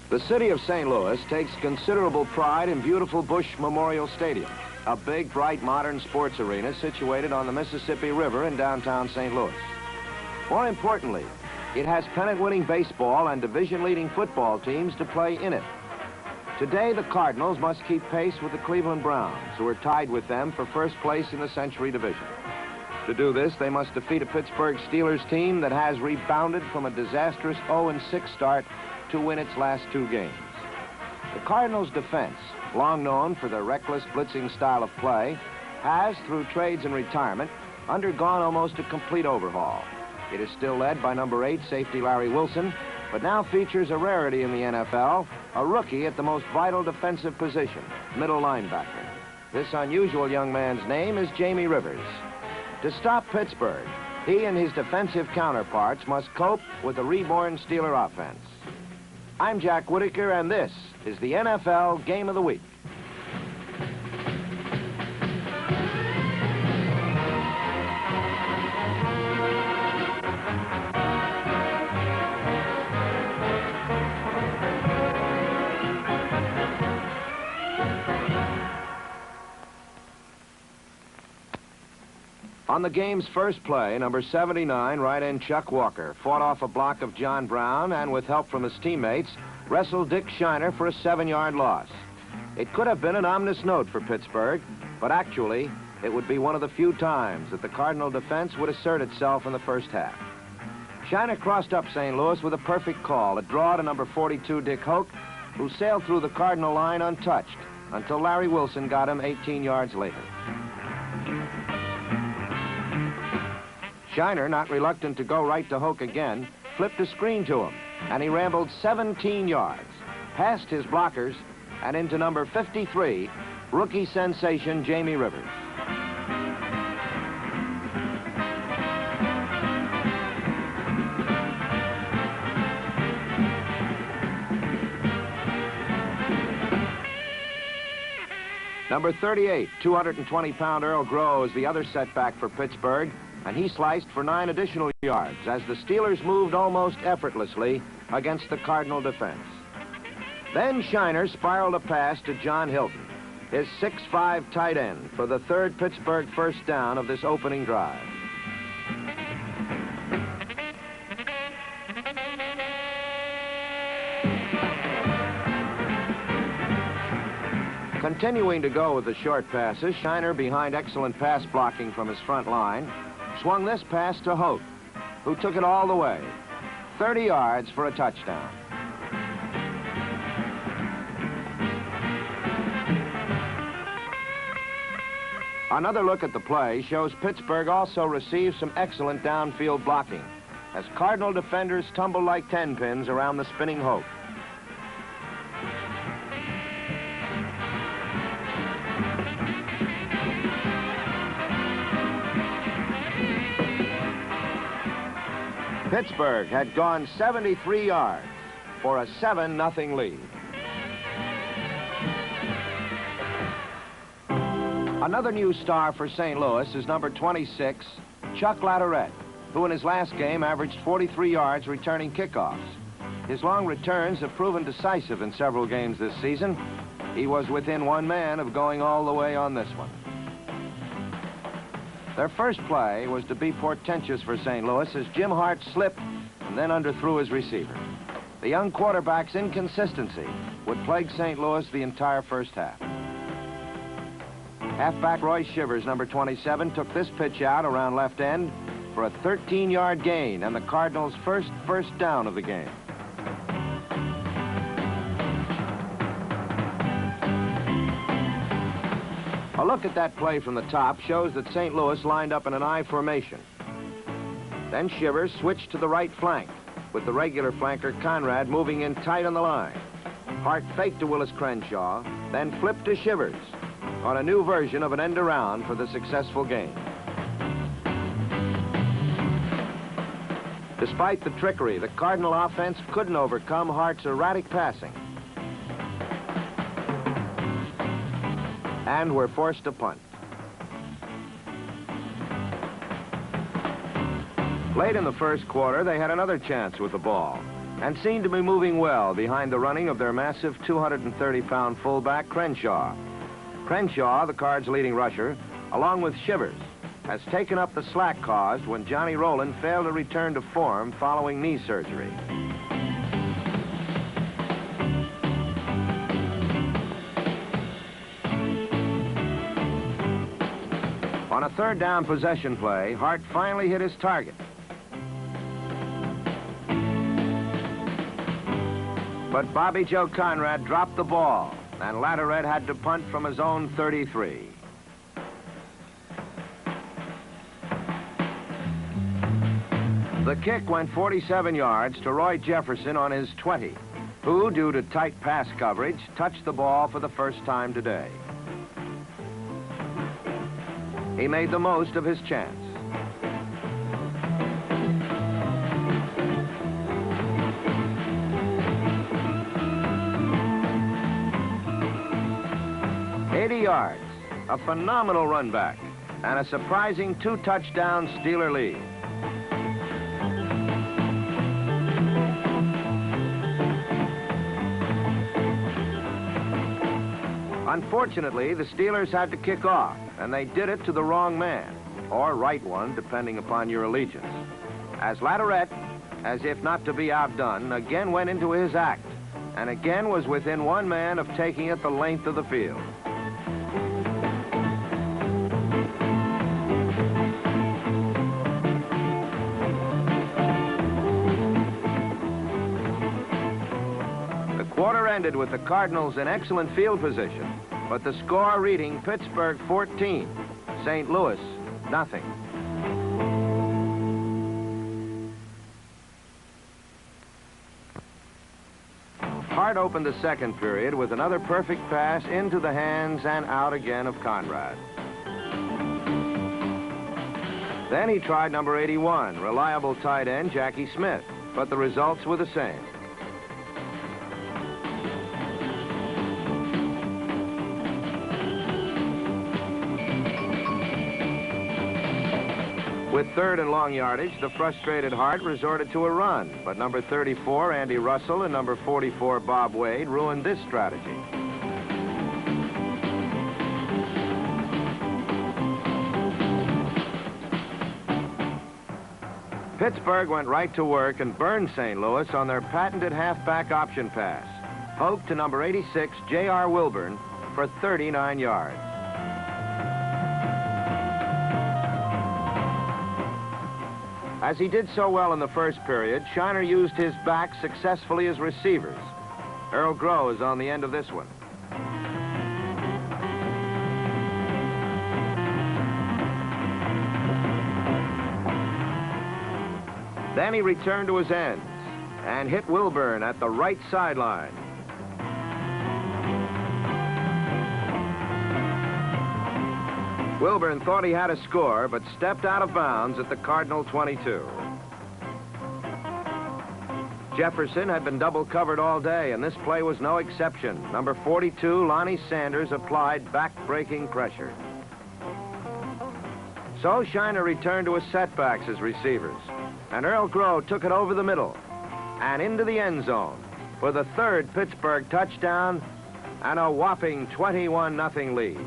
The city of St. Louis takes considerable pride in beautiful Bush Memorial Stadium, a big, bright, modern sports arena situated on the Mississippi River in downtown St. Louis. More importantly, it has pennant-winning baseball and division-leading football teams to play in it. Today, the Cardinals must keep pace with the Cleveland Browns, who are tied with them for first place in the Century Division. To do this, they must defeat a Pittsburgh Steelers team that has rebounded from a disastrous 0-6 start to win its last 2 games. The Cardinals' defense, long known for their reckless blitzing style of play, has, through trades and retirement, undergone almost a complete overhaul. It is still led by number 8 safety Larry Wilson, but now features a rarity in the NFL, a rookie at the most vital defensive position, middle linebacker. This unusual young man's name is Jamie Rivers. To stop Pittsburgh, he and his defensive counterparts must cope with a reborn Steeler offense. I'm Jack Whitaker, and this is the NFL Game of the Week. On the game's first play, number 79, right end Chuck Walker, fought off a block of John Brown and, with help from his teammates, wrestled Dick Shiner for a 7-yard loss. It could have been an ominous note for Pittsburgh, but actually, it would be one of the few times that the Cardinal defense would assert itself in the first half. Shiner crossed up St. Louis with a perfect call, a draw to number 42, Dick Hoke, who sailed through the Cardinal line untouched until Larry Wilson got him 18 yards later. Shiner, not reluctant to go right to Hoke again, flipped a screen to him, and he rambled 17 yards, past his blockers, and into number 53, rookie sensation Jamie Rivers. Number 38, 220-pound Earl Groves, the other setback for Pittsburgh, and he sliced for 9 additional yards as the Steelers moved almost effortlessly against the Cardinal defense. Then Shiner spiraled a pass to John Hilton, his 6'5" tight end, for the 3rd Pittsburgh first down of this opening drive. Continuing to go with the short passes, Shiner, behind excellent pass blocking from his front line, swung this pass to Hoke, who took it all the way, 30 yards for a touchdown. Another look at the play shows Pittsburgh also received some excellent downfield blocking as Cardinal defenders tumbled like 10 pins around the spinning Hoke. Pittsburgh had gone 73 yards for a 7-0 lead. Another new star for St. Louis is number 26, Chuck Latterette, who in his last game averaged 43 yards returning kickoffs. His long returns have proven decisive in several games this season. He was within 1 man of going all the way on this one. Their first play was to be portentous for St. Louis as Jim Hart slipped and then underthrew his receiver. The young quarterback's inconsistency would plague St. Louis the entire first half. Halfback Roy Shivers, number 27, took this pitch out around left end for a 13-yard gain and the Cardinals' first down of the game. A look at that play from the top shows that St. Louis lined up in an I formation. Then Shivers switched to the right flank, with the regular flanker Conrad moving in tight on the line. Hart faked to Willis Crenshaw, then flipped to Shivers on a new version of an end around for the successful game. Despite the trickery, the Cardinal offense couldn't overcome Hart's erratic passing, and were forced to punt. Late in the first quarter, they had another chance with the ball. and seemed to be moving well behind the running of their massive 230-pound fullback, Crenshaw. Crenshaw, the Cards' leading rusher, along with Shivers, has taken up the slack caused when Johnny Rowland failed to return to form following knee surgery. On a third down possession play, Hart finally hit his target. But Bobby Joe Conrad dropped the ball, and Latterette had to punt from his own 33. The kick went 47 yards to Roy Jefferson on his 20, who, due to tight pass coverage, touched the ball for the first time today. He made the most of his chance. Yards, a phenomenal run back, and a surprising 2-touchdown Steeler lead. Unfortunately, the Steelers had to kick off, and they did it to the wrong man, or right one, depending upon your allegiance. As Latterette, as if not to be outdone, again went into his act, and again was within one man of taking it the length of the field. Ended with the Cardinals in excellent field position, but the score reading Pittsburgh 14, St. Louis nothing. Hart opened the second period with another perfect pass into the hands and out again of Conrad. Then he tried number 81, reliable tight end Jackie Smith, but the results were the same. With third and long yardage, the frustrated Hart resorted to a run, but number 34, Andy Russell, and number 44, Bob Wade, ruined this strategy. Pittsburgh went right to work and burned St. Louis on their patented halfback option pass. Hope to number 86, J.R. Wilburn, for 39 yards. As he did so well in the first period, Shiner used his back successfully as receivers. Earl Groh is on the end of this one. Then he returned to his ends and hit Wilburn at the right sideline. Wilburn thought he had a score, but stepped out of bounds at the Cardinal 22. Jefferson had been double covered all day, and this play was no exception. Number 42, Lonnie Sanders, applied back-breaking pressure. So Shiner returned to his setbacks as receivers, and Earl Groh took it over the middle and into the end zone for the third Pittsburgh touchdown and a whopping 21-0 lead.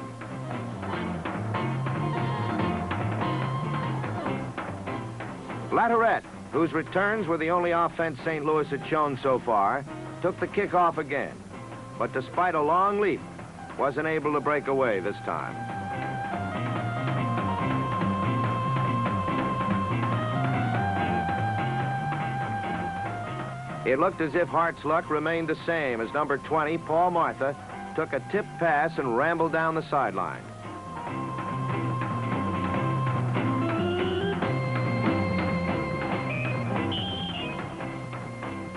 Latterette, whose returns were the only offense St. Louis had shown so far, took the kickoff again, but despite a long leap, wasn't able to break away this time. It looked as if Hart's luck remained the same as number 20, Paul Martha, took a tip pass and rambled down the sideline.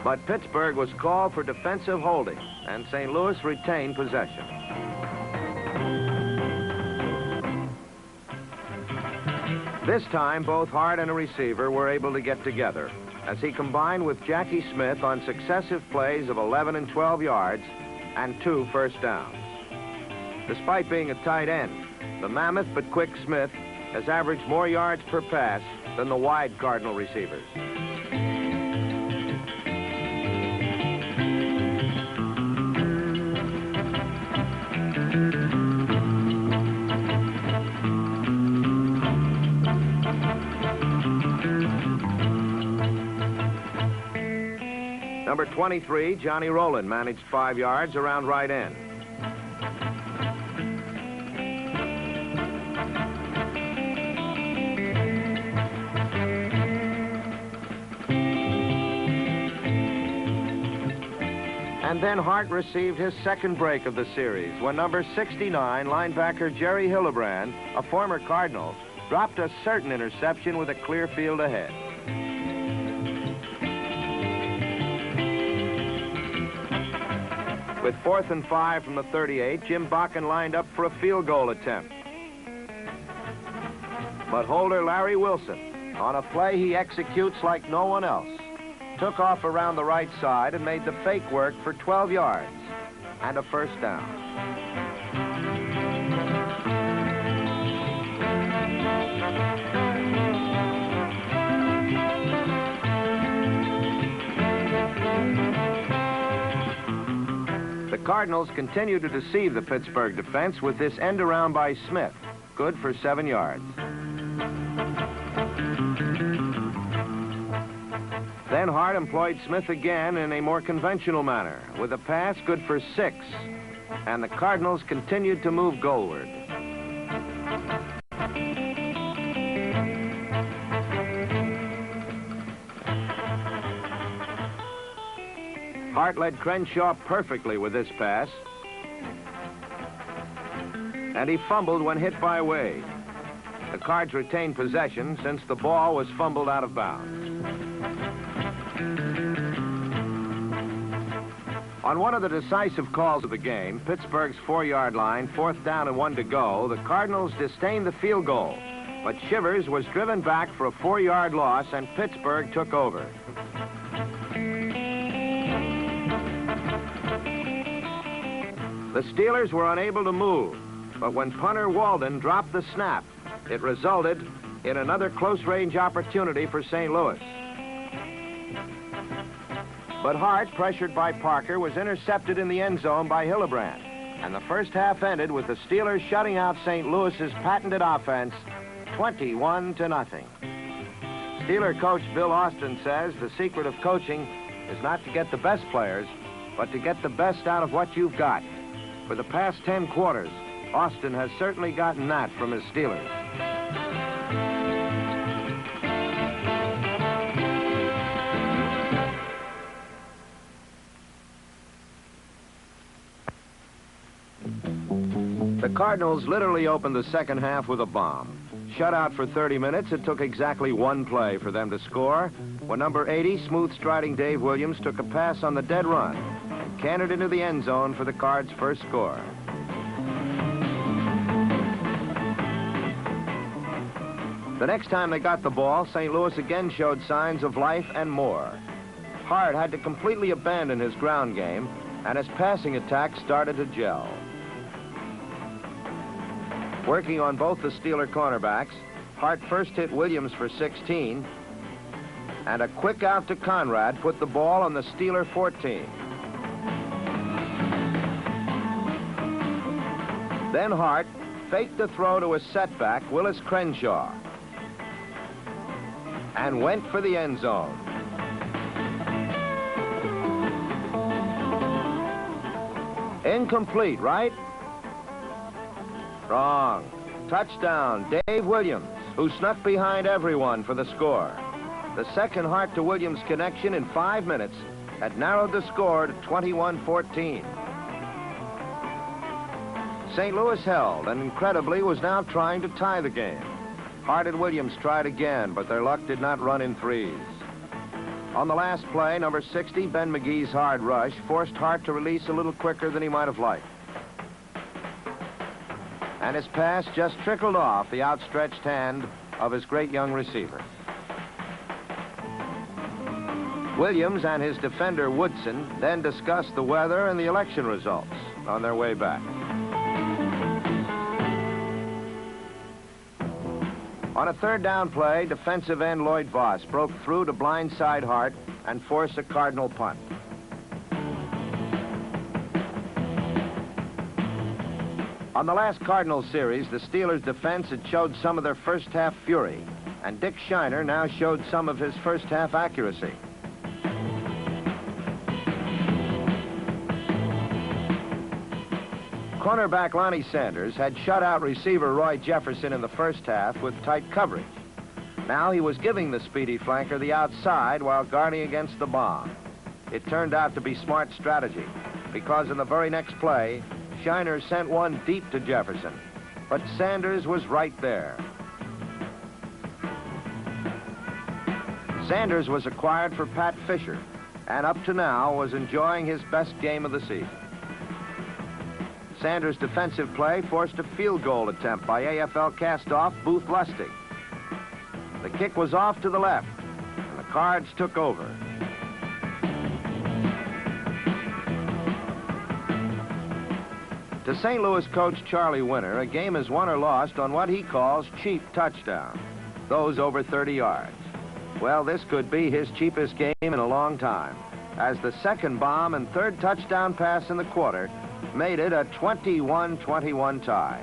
But Pittsburgh was called for defensive holding, and St. Louis retained possession. This time, both Hart and a receiver were able to get together, as he combined with Jackie Smith on successive plays of 11 and 12 yards and 2 first downs. Despite being a tight end, the mammoth but quick Smith has averaged more yards per pass than the wide Cardinal receivers. Number 23, Johnny Rowland, managed 5 yards around right end. And then Hart received his second break of the series when number 69, linebacker Jerry Hildebrand, a former Cardinal, dropped a certain interception with a clear field ahead. With 4th and 5 from the 38, Jim Bakken lined up for a field goal attempt. But holder Larry Wilson, on a play he executes like no one else, took off around the right side and made the fake work for 12 yards and a first down. The Cardinals continue to deceive the Pittsburgh defense with this end around by Smith, good for 7 yards. Then Hart employed Smith again in a more conventional manner, with a pass good for 6, and the Cardinals continued to move goalward. Hart led Crenshaw perfectly with this pass, and he fumbled when hit by Wade. The Cards retained possession since the ball was fumbled out of bounds. On one of the decisive calls of the game, Pittsburgh's 4-yard line, 4th down and 1 to go, the Cardinals disdained the field goal, but Shivers was driven back for a 4-yard loss and Pittsburgh took over. The Steelers were unable to move, but when punter Walden dropped the snap, it resulted in another close-range opportunity for St. Louis. But Hart, pressured by Parker, was intercepted in the end zone by Hildebrand, and the first half ended with the Steelers shutting out St. Louis's patented offense 21-0. Steeler coach Bill Austin says the secret of coaching is not to get the best players, but to get the best out of what you've got. For the past 10 quarters, Austin has certainly gotten that from his Steelers. The Cardinals literally opened the second half with a bomb. Shut out for 30 minutes, it took exactly 1 play for them to score, when number 80, smooth-striding Dave Williams, took a pass on the dead run and cantered into the end zone for the Cards' first score. The next time they got the ball, St. Louis again showed signs of life and more. Hart had to completely abandon his ground game, and his passing attack started to gel. Working on both the Steeler cornerbacks, Hart first hit Williams for 16, and a quick out to Conrad put the ball on the Steeler 14. Then Hart faked the throw to a setback, Willis Crenshaw, and went for the end zone. Incomplete, right? Wrong. Touchdown, Dave Williams, who snuck behind everyone for the score. The second Hart to Williams connection in 5 minutes had narrowed the score to 21-14. St. Louis held and incredibly was now trying to tie the game. Hart and Williams tried again, but their luck did not run in threes. On the last play, number 60, Ben McGee's hard rush forced Hart to release a little quicker than he might have liked. And his pass just trickled off the outstretched hand of his great young receiver. Williams and his defender Woodson then discussed the weather and the election results on their way back. On a 3rd down play, defensive end Lloyd Voss broke through to blindside Hart and force a Cardinal punt. On the last Cardinals series, the Steelers' defense had showed some of their first-half fury, and Dick Shiner now showed some of his first-half accuracy. Cornerback Lonnie Sanders had shut out receiver Roy Jefferson in the first half with tight coverage. Now he was giving the speedy flanker the outside while guarding against the bomb. It turned out to be smart strategy, because in the very next play, Shiner sent one deep to Jefferson, but Sanders was right there. Sanders was acquired for Pat Fisher, and up to now was enjoying his best game of the season. Sanders' defensive play forced a field goal attempt by AFL castoff Booth Lustig. The kick was off to the left, and the Cards took over. To St. Louis coach Charlie Winter, a game is won or lost on what he calls cheap touchdowns, those over 30 yards. Well, this could be his cheapest game in a long time, as the second bomb and third touchdown pass in the quarter made it a 21-21 tie.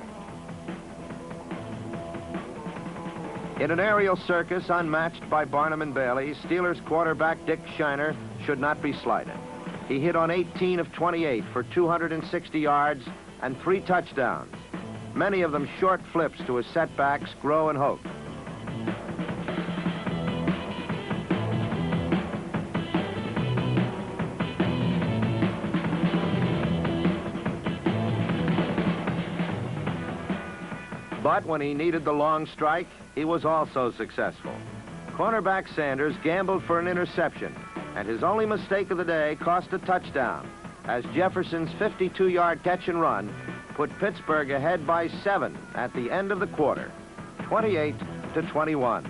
In an aerial circus unmatched by Barnum and Bailey, Steelers quarterback Dick Shiner should not be slighted. He hit on 18 of 28 for 260 yards and 3 touchdowns, many of them short flips to his setbacks, Grow and Hoke. But when he needed the long strike, he was also successful. Cornerback Sanders gambled for an interception, and his only mistake of the day cost a touchdown, as Jefferson's 52-yard catch and run put Pittsburgh ahead by 7 at the end of the quarter, 28-21.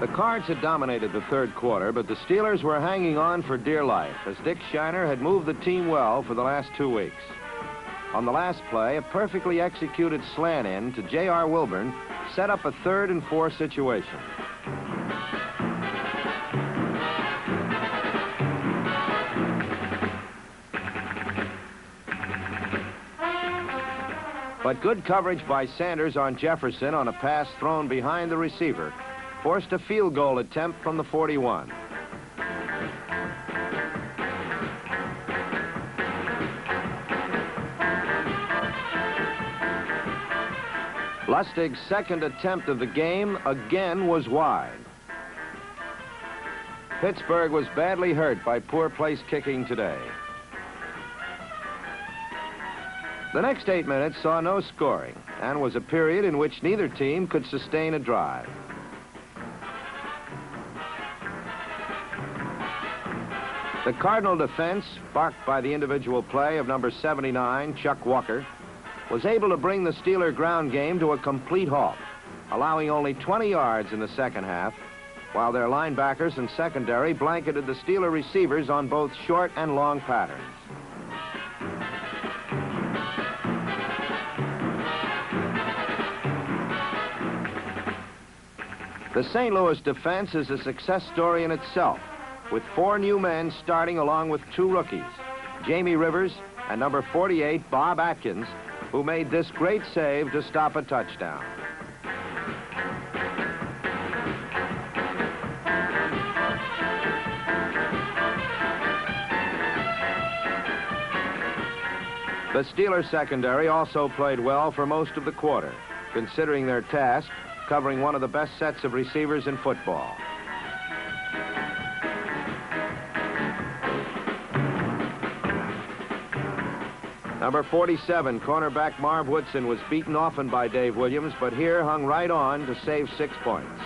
The Cards had dominated the third quarter, but the Steelers were hanging on for dear life, as Dick Shiner had moved the team well for the last 2 weeks. On the last play, a perfectly executed slant in to J.R. Wilburn set up a 3rd and 4 situation. But good coverage by Sanders on Jefferson on a pass thrown behind the receiver forced a field goal attempt from the 41. Lustig's second attempt of the game again was wide. Pittsburgh was badly hurt by poor place kicking today. The next 8 minutes saw no scoring and was a period in which neither team could sustain a drive. The Cardinal defense, sparked by the individual play of number 79, Chuck Walker, was able to bring the Steeler ground game to a complete halt, allowing only 20 yards in the second half, while their linebackers and secondary blanketed the Steeler receivers on both short and long patterns. The St. Louis defense is a success story in itself, with 4 new men starting along with 2 rookies, Jamie Rivers and number 48, Bob Atkins, who made this great save to stop a touchdown. The Steelers secondary also played well for most of the quarter, considering their task covering one of the best sets of receivers in football. Number 47, cornerback Marv Woodson, was beaten often by Dave Williams, but here hung right on to save 6 points.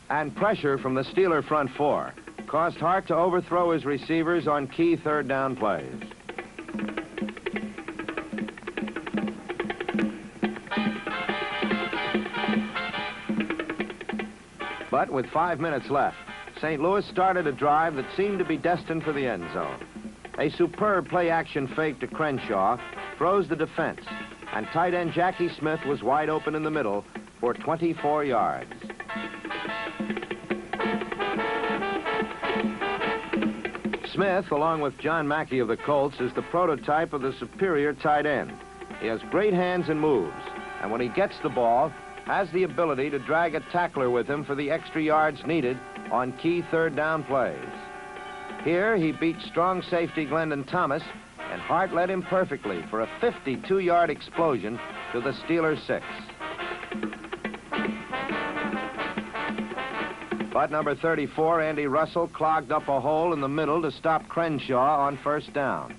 And pressure from the Steeler front 4 caused Hart to overthrow his receivers on key 3rd down plays. But with 5 minutes left, St. Louis started a drive that seemed to be destined for the end zone. A superb play-action fake to Crenshaw froze the defense, and tight end Jackie Smith was wide open in the middle for 24 yards. Smith, along with John Mackey of the Colts, is the prototype of the superior tight end. He has great hands and moves, and when he gets the ball, has the ability to drag a tackler with him for the extra yards needed on key third down plays. Here, he beat strong safety Glendon Thomas, and Hart led him perfectly for a 52-yard explosion to the Steelers' 6. But number 34, Andy Russell, clogged up a hole in the middle to stop Crenshaw on first down.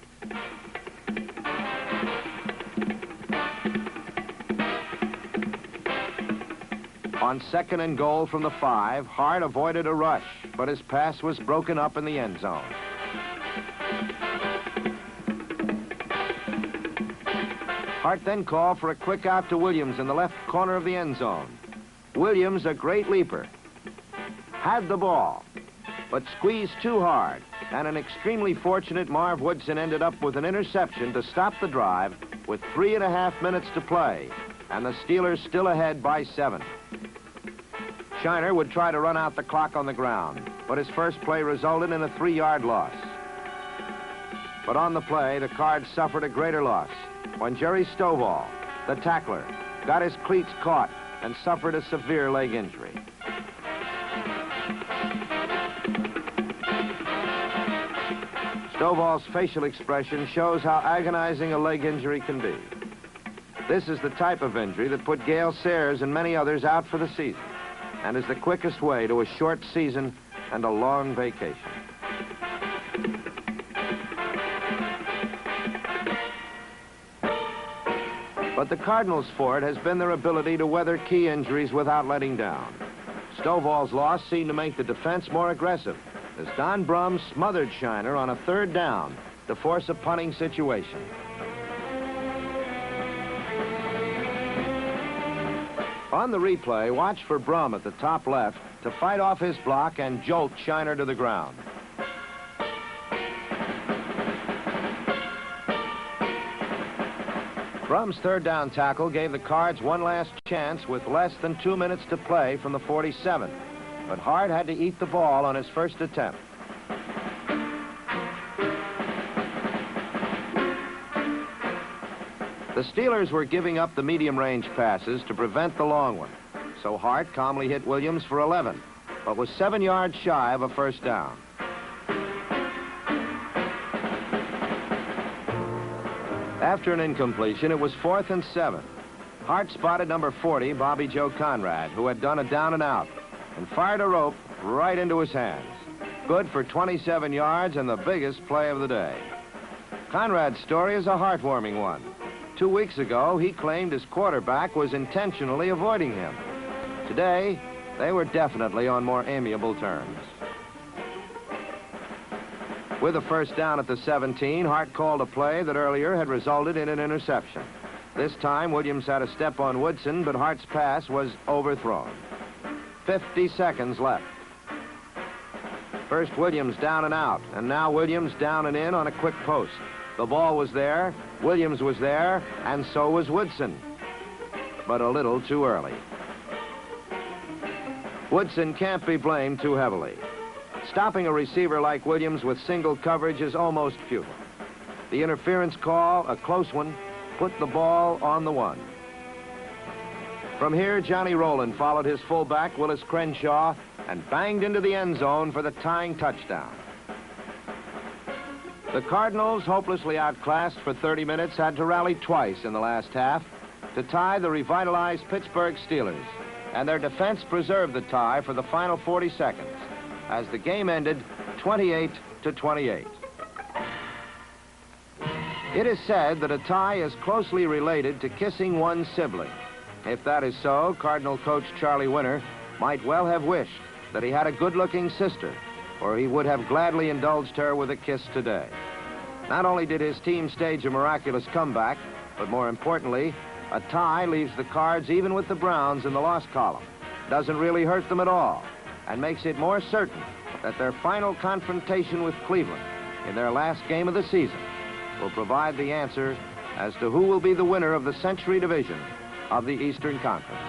On 2nd and goal from the 5, Hart avoided a rush, but his pass was broken up in the end zone. Hart then called for a quick out to Williams in the left corner of the end zone. Williams, a great leaper, had the ball, but squeezed too hard, and an extremely fortunate Marv Woodson ended up with an interception to stop the drive with 3.5 minutes to play, and the Steelers still ahead by 7. Shiner would try to run out the clock on the ground, but his first play resulted in a 3-yard loss. But on the play, the Cards suffered a greater loss when Jerry Stovall, the tackler, got his cleats caught and suffered a severe leg injury. Stovall's facial expression shows how agonizing a leg injury can be. This is the type of injury that put Gale Sayers and many others out for the season, and is the quickest way to a short season and a long vacation. But the Cardinals' fort has been their ability to weather key injuries without letting down. Stovall's loss seemed to make the defense more aggressive, as Don Brum smothered Shiner on a 3rd down to force a punting situation. On the replay, watch for Brum at the top left to fight off his block and jolt Shiner to the ground. Brum's 3rd down tackle gave the Cards one last chance with less than 2 minutes to play from the 47. But Hart had to eat the ball on his first attempt. The Steelers were giving up the medium-range passes to prevent the long one, so Hart calmly hit Williams for 11, but was 7 yards shy of a first down. After an incompletion, it was 4th and 7. Hart spotted number 40, Bobby Joe Conrad, who had done a down and out, and fired a rope right into his hands. Good for 27 yards and the biggest play of the day. Conrad's story is a heartwarming one. 2 weeks ago, he claimed his quarterback was intentionally avoiding him. Today, they were definitely on more amiable terms. With a first down at the 17, Hart called a play that earlier had resulted in an interception. This time, Williams had a step on Woodson, but Hart's pass was overthrown. 50 seconds left. First Williams down and out, and now Williams down and in on a quick post. The ball was there, Williams was there, and so was Woodson. But a little too early. Woodson can't be blamed too heavily. Stopping a receiver like Williams with single coverage is almost futile. The interference call, a close one, put the ball on the 1. From here, Johnny Rowland followed his fullback, Willis Crenshaw, and banged into the end zone for the tying touchdown. The Cardinals, hopelessly outclassed for 30 minutes, had to rally twice in the last half to tie the revitalized Pittsburgh Steelers, and their defense preserved the tie for the final 40 seconds as the game ended 28-28. It is said that a tie is closely related to kissing one's sibling. If that is so, Cardinal coach Charlie Winter might well have wished that he had a good-looking sister, or he would have gladly indulged her with a kiss today. Not only did his team stage a miraculous comeback, but more importantly, a tie leaves the Cards even with the Browns in the loss column. Doesn't really hurt them at all, and makes it more certain that their final confrontation with Cleveland in their last game of the season will provide the answer as to who will be the winner of the Century Division of the Eastern Conference.